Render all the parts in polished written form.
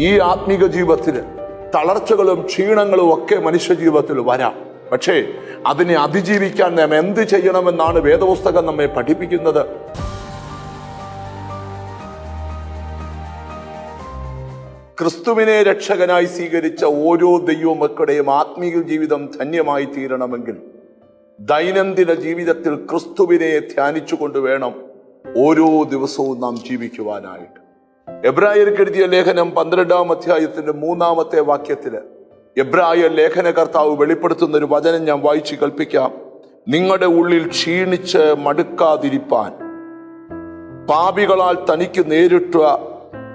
ഈ ആത്മീക ജീവിതത്തിന് തളർച്ചകളും ക്ഷീണങ്ങളും ഒക്കെ മനുഷ്യ ജീവിതത്തിൽ വരാം. പക്ഷേ അതിനെ അതിജീവിക്കാൻ നാം എന്ത് ചെയ്യണമെന്നാണ് വേദപുസ്തകം നമ്മെ പഠിപ്പിക്കുന്നത്. ക്രിസ്തുവിനെ രക്ഷകനായി സ്വീകരിച്ച ഓരോ ദൈവമക്കളുടെയും ആത്മീയ ജീവിതം ധന്യമായി തീരണമെങ്കിൽ ദൈനംദിന ജീവിതത്തിൽ ക്രിസ്തുവിനെ ധ്യാനിച്ചുകൊണ്ട് വേണം ഓരോ ദിവസവും നാം ജീവിക്കുവാനായിട്ട്. എബ്രായർക്ക് എഴുതിയ ലേഖനം 12-ാം അധ്യായത്തിന്റെ 3-ാമത്തെ വാക്യത്തില് എബ്രായ ലേഖനകർത്താവ് വെളിപ്പെടുത്തുന്ന ഒരു വചനം ഞാൻ വായിച്ചു കേൾപ്പിക്കാം. നിങ്ങളുടെ ഉള്ളിൽ ക്ഷീണിച്ച് മടുക്കാതിരിപ്പാൻ പാപികളാൽ തനിക്ക് നേരിട്ട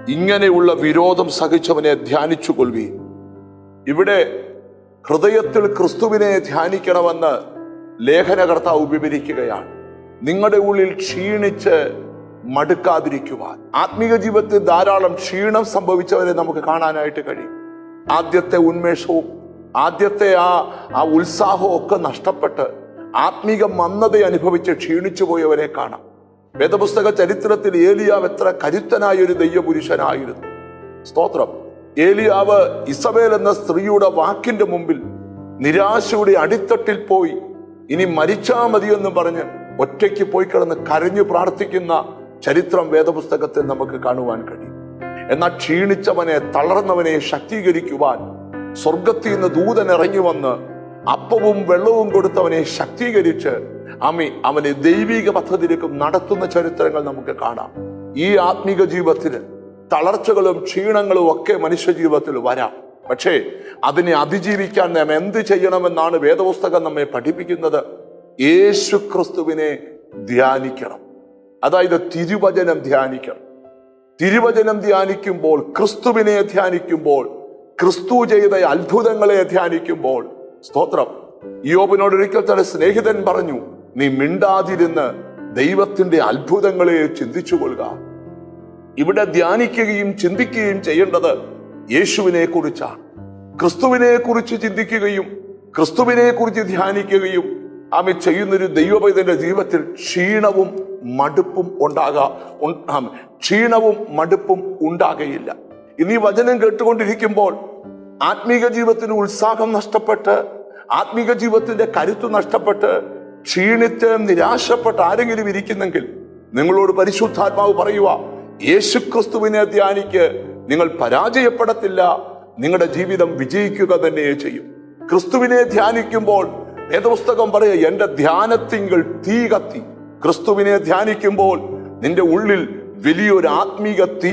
ഇങ്ങനെയുള്ള വിരോധം സഹിച്ചവനെ ധ്യാനിച്ചു കൊള്ളുവീൻ. ഇവിടെ ഹൃദയത്തിൽ ക്രിസ്തുവിനെ ധ്യാനിക്കണമെന്ന് ലേഖനകർത്താവ് വിവരിക്കുകയാണ്. നിങ്ങളുടെ ഉള്ളിൽ ക്ഷീണിച്ച് മടുക്കാതിരിക്കുവാൻ. ആത്മീക ജീവിതത്തിൽ ധാരാളം ക്ഷീണം സംഭവിച്ചവരെ നമുക്ക് കാണാനായിട്ട് കഴിയും. ആദ്യത്തെ ഉന്മേഷവും ആദ്യത്തെ ആ ഉത്സാഹവും ഒക്കെ നഷ്ടപ്പെട്ട് ആത്മീക മന്ദത അനുഭവിച്ച് ക്ഷീണിച്ചു പോയവരെ കാണാം. വേദപുസ്തക ചരിത്രത്തിൽ ഏലിയാവ് എത്ര കരുത്തനായ ഒരു ദൈവപുരുഷനായിരുന്നു. സ്തോത്രം. ഏലിയാവ് ഇസബേൽ എന്ന സ്ത്രീയുടെ വാക്കിന്റെ മുമ്പിൽ നിരാശയുടെ അടിത്തട്ടിൽ പോയി ഇനി മരിച്ചാ മതിയെന്ന് പറഞ്ഞ് ഒറ്റയ്ക്ക് പോയി കിടന്ന് കരഞ്ഞു പ്രാർത്ഥിക്കുന്ന ചരിത്രം വേദപുസ്തകത്തിൽ നമുക്ക് കാണുവാൻ കഴിയും. എന്നാൽ ക്ഷീണിച്ചവനെ, തളർന്നവനെ ശക്തീകരിക്കുവാൻ സ്വർഗത്തിൽ നിന്ന് ദൂതൻ ഇറങ്ങി വന്ന് അപ്പവും വെള്ളവും കൊടുത്തവനെ ശക്തീകരിച്ച് അവനെ ദൈവിക പദ്ധതിയിലേക്ക് നടത്തുന്ന ചരിത്രങ്ങൾ നമുക്ക് കാണാം. ഈ ആത്മീക ജീവിതത്തിന് തളർച്ചകളും ക്ഷീണങ്ങളും ഒക്കെ മനുഷ്യ ജീവിതത്തിൽ വരാം. പക്ഷേ അതിനെ അതിജീവിക്കാൻ നാം എന്ത് ചെയ്യണമെന്നാണ് വേദപുസ്തകം നമ്മെ പഠിപ്പിക്കുന്നത്. യേശു ക്രിസ്തുവിനെ ധ്യാനിക്കണം. അതായത് തിരുവചനം ധ്യാനിക്കണം. തിരുവചനം ധ്യാനിക്കുമ്പോൾ, ക്രിസ്തുവിനെ ധ്യാനിക്കുമ്പോൾ, ക്രിസ്തു ചെയ്ത അത്ഭുതങ്ങളെ ധ്യാനിക്കുമ്പോൾ, സ്തോത്രം. യോബിനോട് ഒരിക്കൽ തന്റെ സ്നേഹിതൻ പറഞ്ഞു, നീ മിണ്ടാതിരുന്ന് ദൈവത്തിന്റെ അത്ഭുതങ്ങളെ ചിന്തിച്ചു കൊള്ളുക. ഇവിടെ ധ്യാനിക്കുകയും ചിന്തിക്കുകയും ചെയ്യേണ്ടത് യേശുവിനെ കുറിച്ചാണ്. ക്രിസ്തുവിനെ കുറിച്ച് ചിന്തിക്കുകയും ക്രിസ്തുവിനെ കുറിച്ച് ധ്യാനിക്കുകയും ചെയ്യുന്നൊരു ദൈവപൈതന്റെ ജീവിതത്തിൽ ക്ഷീണവും മടുപ്പും ഉണ്ടാകയില്ല. ഇനി വചനം കേട്ടുകൊണ്ടിരിക്കുമ്പോൾ ആത്മീക ജീവിതത്തിന് ഉത്സാഹം നഷ്ടപ്പെട്ട്, ആത്മീക ജീവിതത്തിന്റെ കരുത്ത് നഷ്ടപ്പെട്ട്, ക്ഷീണിച്ച് നിരാശപ്പെട്ട് ആരെങ്കിലും ഇരിക്കുന്നെങ്കിൽ നിങ്ങളോട് പരിശുദ്ധാത്മാവ് പറയുക, യേശു ക്രിസ്തുവിനെ ധ്യാനിക്ക്. നിങ്ങൾ പരാജയപ്പെടത്തില്ല. നിങ്ങളുടെ ജീവിതം വിജയിക്കുക തന്നെ ചെയ്യും. ക്രിസ്തുവിനെ ധ്യാനിക്കുമ്പോൾ വേദപുസ്തകം പറയുക, എന്റെ ധ്യാനത്തിങ്കൽ തീ കത്തി. ക്രിസ്തുവിനെ ധ്യാനിക്കുമ്പോൾ നിന്റെ ഉള്ളിൽ വലിയൊരു ആത്മീക തീ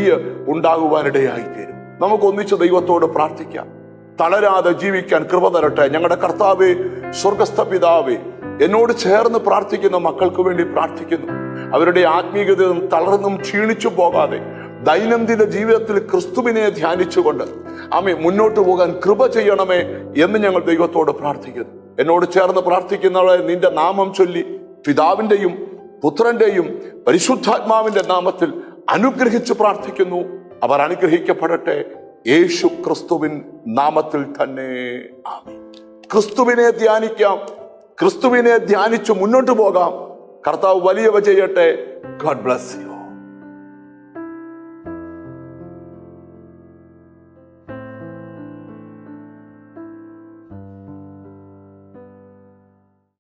ഉണ്ടാകുവാനിടയായി തീരും. നമുക്ക് ഒന്നിച്ച് ദൈവത്തോട് പ്രാർത്ഥിക്കാം. തളരാതെ ജീവിക്കാൻ കൃപ തരട്ടെ. ഞങ്ങളുടെ കർത്താവേ, സ്വർഗസ്ഥ പിതാവേ, എന്നോട് ചേർന്ന് പ്രാർത്ഥിക്കുന്ന മക്കൾക്ക് വേണ്ടി പ്രാർത്ഥിക്കുന്നു. അവരുടെ ആത്മീയത തളർന്നും ക്ഷീണിച്ചു പോകാതെ ദൈനംദിന ജീവിതത്തിൽ ക്രിസ്തുവിനെ ധ്യാനിച്ചുകൊണ്ട് മുന്നോട്ട് പോകാൻ കൃപ ചെയ്യണമേ എന്ന് ഞങ്ങൾ ദൈവത്തോട് പ്രാർത്ഥിക്കുന്നു. എന്നോട് ചേർന്ന് പ്രാർത്ഥിക്കുന്നവരെ നിന്റെ നാമം ചൊല്ലി പിതാവിന്റെയും പുത്രന്റെയും പരിശുദ്ധാത്മാവിന്റെ നാമത്തിൽ അനുഗ്രഹിച്ച് പ്രാർത്ഥിക്കുന്നു. അവർ അനുഗ്രഹിക്കപ്പെടട്ടെ യേശു ക്രിസ്തുവിൻ നാമത്തിൽ തന്നെ. ആമേൻ. ക്രിസ്തുവിനെ ധ്യാനിക്കാം. ക്രിസ്തുവിനെ ധ്യാനിച്ചു മുന്നോട്ട് പോകാം. കർത്താവ് വലിയവ ചെയ്യട്ടെ. God bless you.